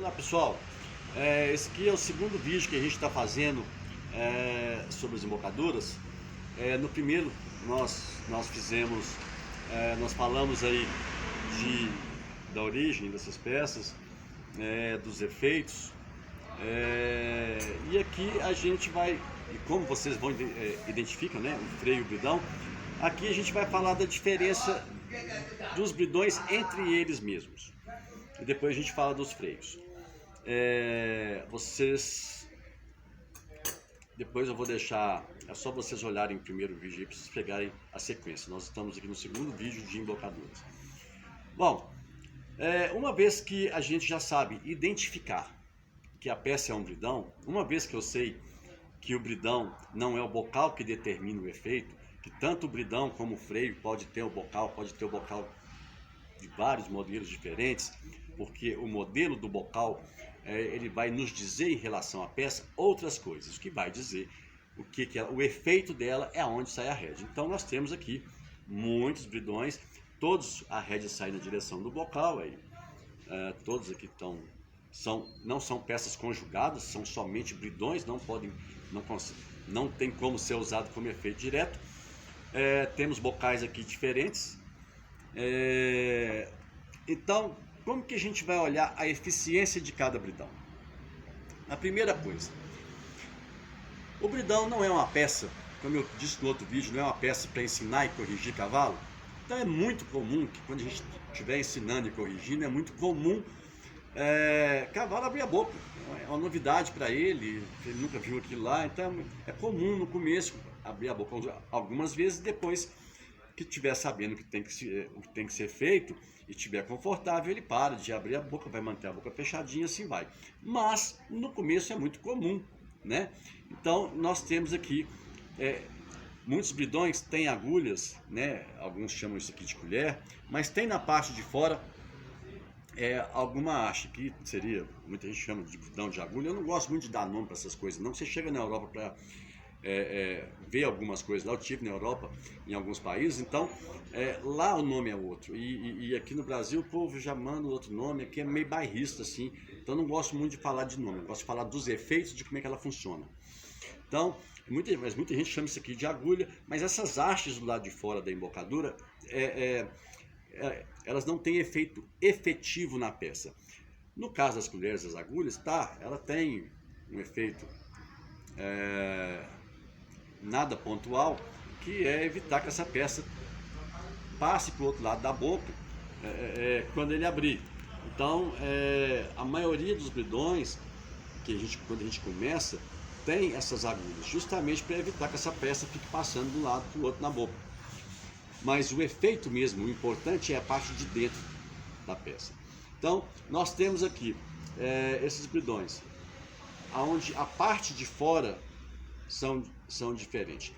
Olá pessoal, esse aqui é o segundo vídeo que a gente está fazendo sobre as embocaduras. No primeiro nós fizemos, nós falamos aí da origem dessas peças, dos efeitos, e aqui a gente vai, e como vocês vão identificam, né, o freio e o bridão. Aqui a gente vai falar da diferença dos bridões entre eles mesmos. E depois a gente fala dos freios. Depois eu vou deixar, é só vocês olharem o primeiro vídeo aí para vocês pegarem a sequência. Nós estamos aqui no segundo vídeo de embocaduras. Bom, uma vez que a gente já sabe identificar que a peça é um bridão, uma vez que eu sei que o bridão não é o bocal que determina o efeito, que tanto o bridão como o freio pode ter o bocal de vários modelos diferentes, porque o modelo do bocal ele vai nos dizer em relação à peça outras coisas, o que vai dizer o efeito dela é aonde sai a rédea. Então nós temos aqui muitos bridões, todos a rédea sai na direção do bocal, todos aqui não são peças conjugadas, são somente bridões, não tem como ser usado como efeito direto. Temos bocais aqui diferentes. Então, como que a gente vai olhar a eficiência de cada bridão? A primeira coisa, o bridão não é uma peça, como eu disse no outro vídeo, não é uma peça para ensinar e corrigir cavalo. Então é muito comum que quando a gente estiver ensinando e corrigindo, é muito comum cavalo abrir a boca. É uma novidade para ele nunca viu aquilo lá, então é comum no começo abrir a boca algumas vezes, depois que estiver sabendo o que tem que ser feito e estiver confortável, ele para de abrir a boca, vai manter a boca fechadinha, assim vai. Mas no começo é muito comum, né? Então nós temos aqui muitos bridões têm agulhas, né? Alguns chamam isso aqui de colher, mas tem na parte de fora alguma haste, que seria, muita gente chama de bridão de agulha. Eu não gosto muito de dar nome para essas coisas, não. Você chega na Europa para ver algumas coisas lá, eu estive na Europa, em alguns países, então lá o nome é outro, e aqui no Brasil o povo já manda outro nome, aqui é meio bairrista assim, então eu não gosto muito de falar de nome, eu gosto de falar dos efeitos, de como é que ela funciona. Então, muita gente chama isso aqui de agulha, mas essas hastes do lado de fora da embocadura, elas não têm efeito efetivo na peça. No caso das colheres, das agulhas, ela tem um efeito nada pontual, que é evitar que essa peça passe para o outro lado da boca quando ele abrir. Então, a maioria dos bridões, quando a gente começa, tem essas agulhas, justamente para evitar que essa peça fique passando de um lado para o outro na boca. Mas o efeito mesmo, o importante é a parte de dentro da peça. Então, nós temos aqui esses bridões, onde a parte de fora são diferentes.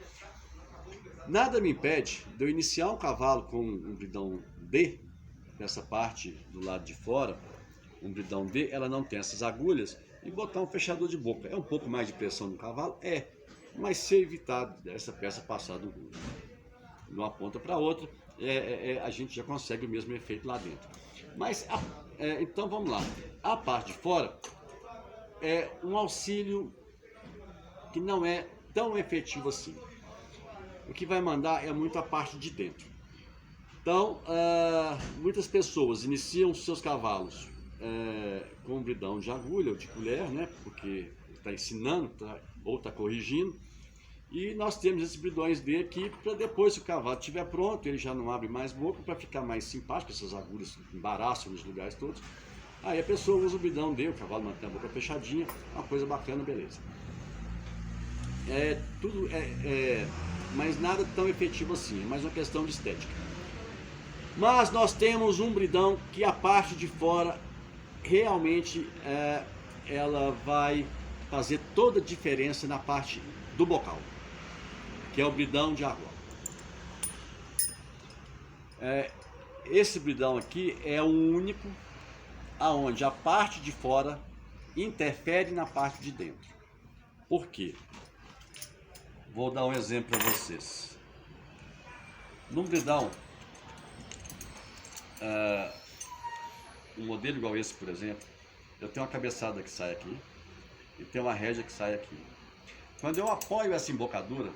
Nada me impede de eu iniciar um cavalo com um bridão D, nessa parte do lado de fora, um bridão D, ela não tem essas agulhas, e botar um fechador de boca. É um pouco mais de pressão no cavalo? Mas se evitar essa peça passar de uma ponta para outra, a gente já consegue o mesmo efeito lá dentro. Mas, então vamos lá. A parte de fora é um auxílio que não é tão efetivo assim. O que vai mandar é muito a parte de dentro. Então, muitas pessoas iniciam seus cavalos com um bridão de agulha ou de colher, né? Porque está ensinando ou está corrigindo. E nós temos esses bridões D aqui para depois, se o cavalo estiver pronto, ele já não abre mais boca, para ficar mais simpático, essas agulhas embaraçam nos lugares todos. Aí a pessoa usa o bridão D, o cavalo mantém a boca fechadinha, uma coisa bacana, beleza. Mas nada tão efetivo assim, é mais uma questão de estética. Mas nós temos um bridão que a parte de fora realmente ela vai fazer toda a diferença na parte do bocal, que é o bridão de argola. Esse bridão aqui é o único aonde a parte de fora interfere na parte de dentro. Por quê? Vou dar um exemplo para vocês. Num bridão, um modelo igual esse, por exemplo, eu tenho uma cabeçada que sai aqui e tem uma rédea que sai aqui. Quando eu apoio essa embocadura,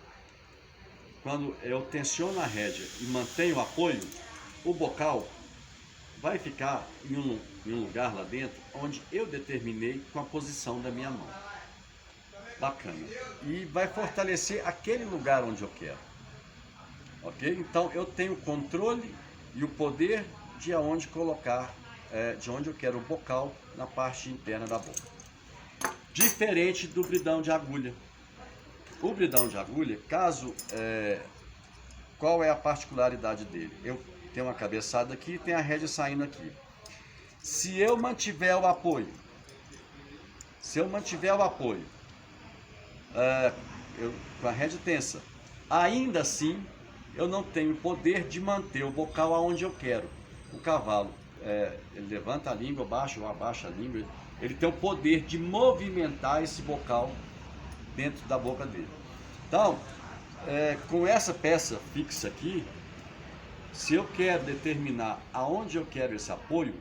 quando eu tensiono a rédea e mantenho o apoio, o bocal vai ficar em um lugar lá dentro onde eu determinei com a posição da minha mão. Bacana. E vai fortalecer aquele lugar onde eu quero. Ok? Então eu tenho o controle e o poder de aonde colocar, de onde eu quero o bocal na parte interna da boca. Diferente do bridão de agulha. O bridão de agulha, qual é a particularidade dele? Eu tenho uma cabeçada aqui e tem a rédea saindo aqui. Se eu mantiver o apoio, com a rédea tensa, ainda assim eu não tenho poder de manter o bocal aonde eu quero. O cavalo, ele levanta a língua, abaixa ou abaixa a língua, ele tem o poder de movimentar esse bocal dentro da boca dele. Então, com essa peça fixa aqui, se eu quero determinar aonde eu quero esse apoio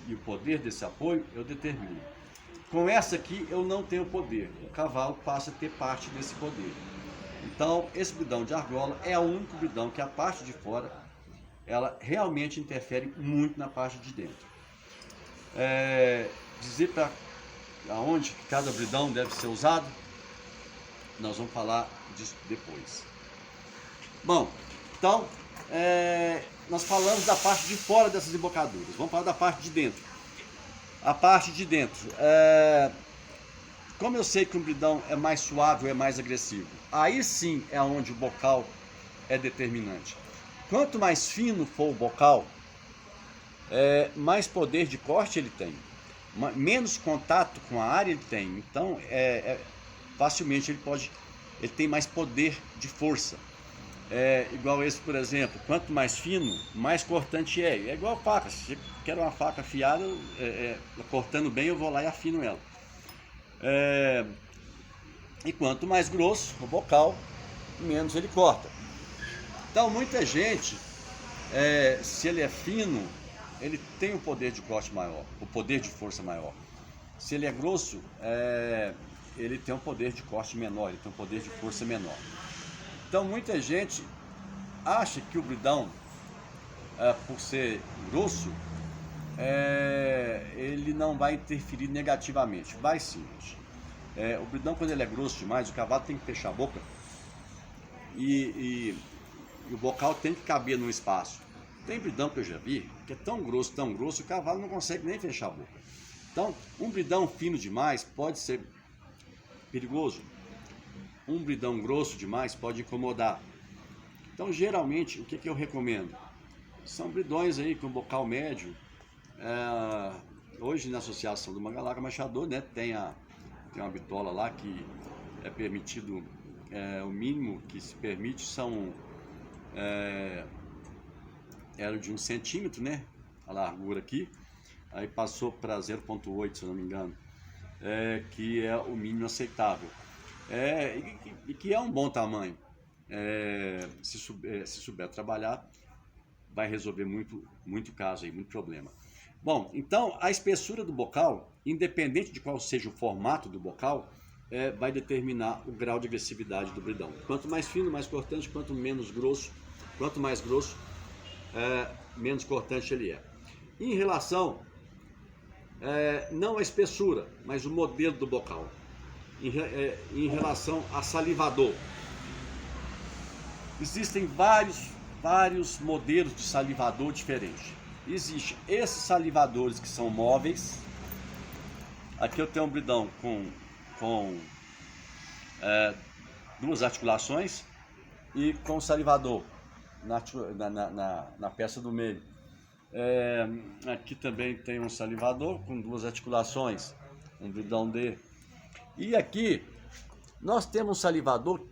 e o poder desse apoio, eu determino. Com essa aqui eu não tenho poder, o cavalo passa a ter parte desse poder. Então esse bridão de argola é o único bridão que a parte de fora, ela realmente interfere muito na parte de dentro. Dizer para aonde cada bridão deve ser usado, nós vamos falar disso depois. Bom, então nós falamos da parte de fora dessas embocaduras, vamos falar da parte de dentro. A parte de dentro, como eu sei que um bridão é mais suave ou é mais agressivo, aí sim é onde o bocal é determinante. Quanto mais fino for o bocal, mais poder de corte ele tem, menos contato com a área ele tem, então facilmente ele tem mais poder de força. Igual esse, por exemplo, quanto mais fino, mais cortante é. É igual faca, se você quer uma faca afiada, cortando bem, eu vou lá e afino ela. E quanto mais grosso o bocal, menos ele corta. Então muita gente, se ele é fino, ele tem um poder de corte maior, o poder de força maior. Se ele é grosso, ele tem um poder de corte menor, ele tem um poder de força menor. Então muita gente acha que o bridão, por ser grosso, ele não vai interferir negativamente. Vai sim, gente. O bridão, quando ele é grosso demais, o cavalo tem que fechar a boca e o bocal tem que caber no espaço. Tem bridão que eu já vi que é tão grosso, o cavalo não consegue nem fechar a boca. Então um bridão fino demais pode ser perigoso. Um bridão grosso demais pode incomodar. Então geralmente o que eu recomendo? São bridões aí com bocal médio. Hoje na Associação do Mangalaca Machador, né, tem uma bitola lá que é permitido, o mínimo que se permite era de 1 centímetro, né, a largura aqui, aí passou para 0,8, se eu não me engano, que é o mínimo aceitável. E que é um bom tamanho. Se souber trabalhar, vai resolver muito caso aí, muito problema. Bom, então a espessura do bocal, independente de qual seja o formato do bocal, vai determinar o grau de agressividade do bridão. Quanto mais fino, mais cortante, quanto mais grosso, menos cortante ele é. Em relação, não a espessura, mas o modelo do bocal. Em relação a salivador, existem vários modelos de salivador diferentes. Existem esses salivadores que são móveis. Aqui eu tenho um bridão com 2 articulações e com salivador na peça do meio. Aqui também tem um salivador com 2 articulações, um bridão D. E aqui nós temos um salivador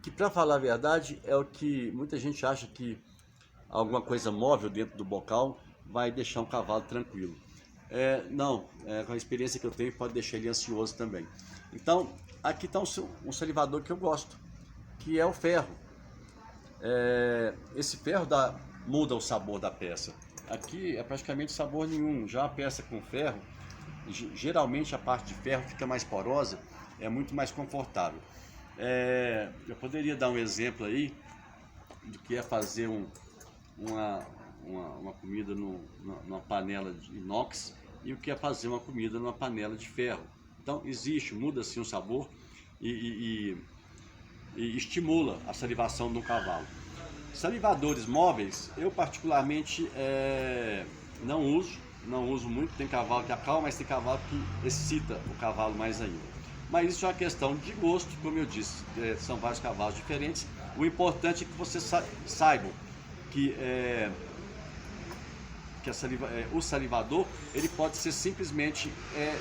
que, para falar a verdade, é o que muita gente acha que alguma coisa móvel dentro do bocal vai deixar um cavalo tranquilo. Não, com a experiência que eu tenho, pode deixar ele ansioso também. Então, aqui está um salivador que eu gosto, que é o ferro. Esse ferro muda o sabor da peça. Aqui é praticamente sabor nenhum. Já a peça com ferro, geralmente a parte de ferro fica mais porosa, é muito mais confortável. Eu poderia dar um exemplo aí do que é fazer uma comida numa panela de inox e o que é fazer uma comida numa panela de ferro. Então muda assim o sabor e estimula a salivação do cavalo. Salivadores móveis, eu particularmente não uso muito. Tem cavalo que acalma, mas tem cavalo que excita o cavalo mais ainda. Mas isso é uma questão de gosto, como eu disse, são vários cavalos diferentes. O importante é que você saiba que o salivador ele pode ser simplesmente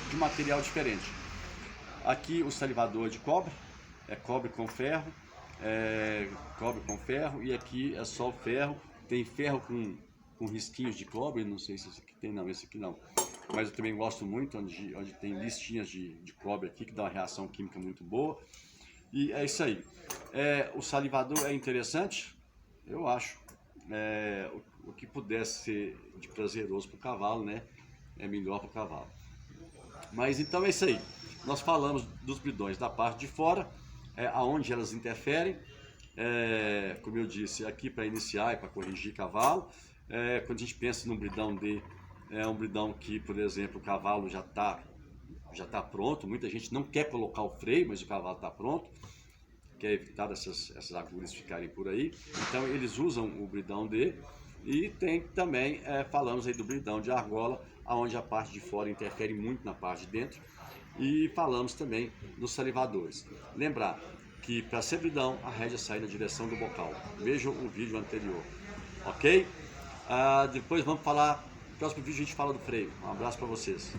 de material diferente. Aqui o salivador é de cobre, é cobre com ferro, e aqui é só o ferro. Tem ferro com risquinhos de cobre, não sei se esse aqui tem, não, esse aqui não. Mas eu também gosto muito onde tem listinhas de cobre aqui, que dá uma reação química muito boa. E é isso aí. O salivador é interessante, eu acho. O que pudesse ser de prazeroso para o cavalo, né? É melhor para o cavalo. Mas então é isso aí. Nós falamos dos bridões da parte de fora, aonde elas interferem. Como eu disse, aqui para iniciar e para corrigir cavalo. Quando a gente pensa num bridão D, é um bridão que, por exemplo, o cavalo já tá pronto. Muita gente não quer colocar o freio, mas o cavalo está pronto. Quer evitar essas agulhas ficarem por aí. Então eles usam o bridão D. E tem também, falamos aí do bridão de argola, onde a parte de fora interfere muito na parte de dentro. E falamos também dos salivadores. Lembrar que para ser bridão, a rédea sai na direção do bocal. Vejam o vídeo anterior, ok? Depois vamos falar, no próximo vídeo a gente fala do freio. Um abraço para vocês.